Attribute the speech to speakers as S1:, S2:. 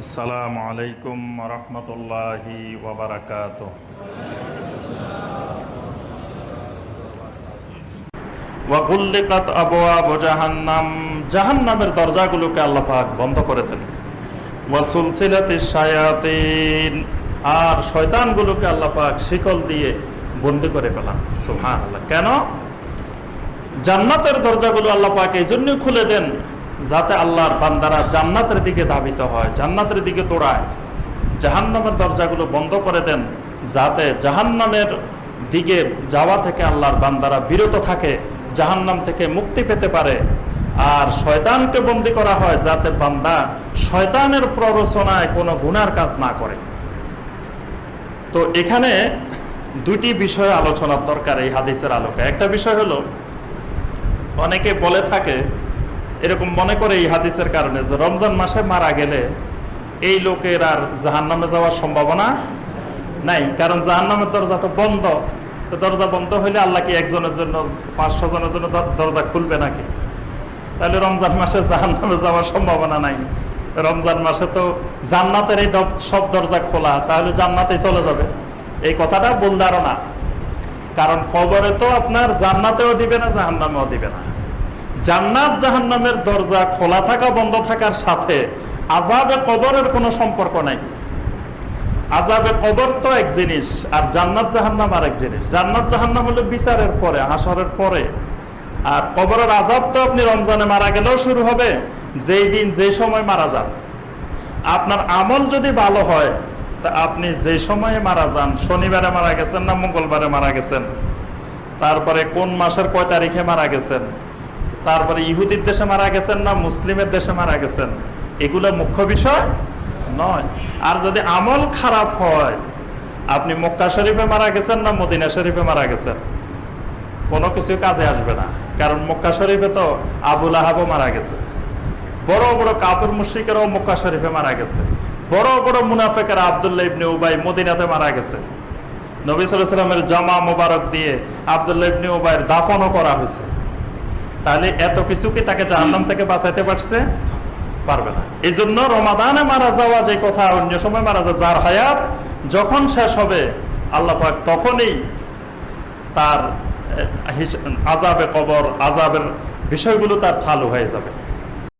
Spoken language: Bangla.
S1: আসসালামু আলাইকুম রহমতুল্লাহি ওয়া বারাকাতুহু। ওয়া গুল্লিকাত আবওয়াবু জাহান্নাম, জাহান্নামের দরজাগুলোকে আল্লাহ পাক বন্ধ করে দেন। ওয়া সুলসিলাতিশ শায়াতিন, আর শয়তানগুলোকে আল্লাহ পাক শিকল দিয়ে বন্দী করে ফেলান। সুবহানাল্লাহ। কেন? জান্নাতের দরজাগুলো আল্লাহ পাক এই জন্য খুলে দেন যাতে আল্লাহর বান্দারা জান্নাতের দিকে ধাবিত হয়, জান্নাতের দিকে দৌড়ায়। জাহান্নামের দরজাগুলো বন্ধ করে দেন যাতে জাহান্নামের দিকে যাওয়া থেকে আল্লাহর বান্দারা বিরত থাকে, জাহান্নাম থেকে মুক্তি পেতে পারে। আর শয়তানকে বন্দী করা হয় যাতে বান্দা শয়তানের প্ররোচনায় কোনো গুনার কাজ না করে। তো এখানে দুটি বিষয়ে আলোচনার দরকার এই হাদিসের আলোকে। একটা বিষয় হলো, অনেকে বলে থাকে, এরকম মনে করে এই হাদিসের কারণে, যে রমজান মাসে মারা গেলে এই লোকের আর জাহান্নামে যাওয়ার সম্ভাবনা নাই, কারণ জাহান্নামের দরজা তো বন্ধ। তো দরজা বন্ধ হইলে আল্লাহ কি একজনের জন্য 500 জনের জন্য দরজা খুলবে নাকি? তাহলে রমজান মাসে জাহান্নামে যাওয়ার সম্ভাবনা নাই। রমজান মাসে তো জান্নাতের এই সব দরজা খোলা, তাহলে জান্নাতেই চলে যাবে। এই কথাটা ভুল ধারণা। কারণ কবরে তো আপনার জান্নাতেও দিবে না, জাহান্নামেও দিবে না। জান্নাত জাহান্নামের দরজা খোলা থাকা বন্ধ থাকার সাথে আযাবে কবরের কোনো সম্পর্ক নাই। আযাবে কবর তো এক জিনিস, আর জান্নাত জাহান্নাম আর এক জিনিস। জান্নাত জাহান্নাম হলো বিচারের পরে, হাসরের পরে। আর কবরের আযাব তো আপনি রমজানে মারা গেলেও শুরু হবে, যেই দিন যে সময় মারা যান। আপনার আমল যদি ভালো হয় তা আপনি যে সময়ে মারা যান, শনিবারে মারা গেছেন না মঙ্গলবারে মারা গেছেন, তারপরে কোন মাসের কয় তারিখে মারা গেছেন, তারপরে ইহুদির দেশে মারা গেছেন না মুসলিমের দেশে মারা গেছেন, এগুলো মুখ্য বিষয় নয়। আর যদি আমল খারাপ হয়, আপনি মক্কা শরীফে মারা গেছেন না মদিনা শরীফে মারা গেছেন, কোনো কিছু কাজে আসবে না। কারণ মক্কা শরীফে তো আবু লাহাবও মারা গেছে, বড় বড় কাফির মুশরিকেরাও মক্কা শরীফে মারা গেছে, বড় বড় মুনাফিকেরা আব্দুল্লাহ ইবনে উবাই মদিনাতে মারা গেছে। নবী সাল্লাল্লাহু আলাইহি ওয়াসাল্লামের জামা মোবারক দিয়ে আব্দুল্লাহ ইবনে উবাইয়ের দাফনও করা হয়েছে। তাহলে এত কিছু কি তাকে জাহান্নাম থেকে বাঁচাইতে পারছে? পারবে না। এই জন্য রমাদানে মারা যাওয়া যে কথা, অন্য সময় মারা যাওয়া, যার হায়াত যখন শেষ হবে আল্লাহ পাক তখনই তার আযাবে কবর, আযাবের বিষয়গুলো তার চালু হয়ে যাবে।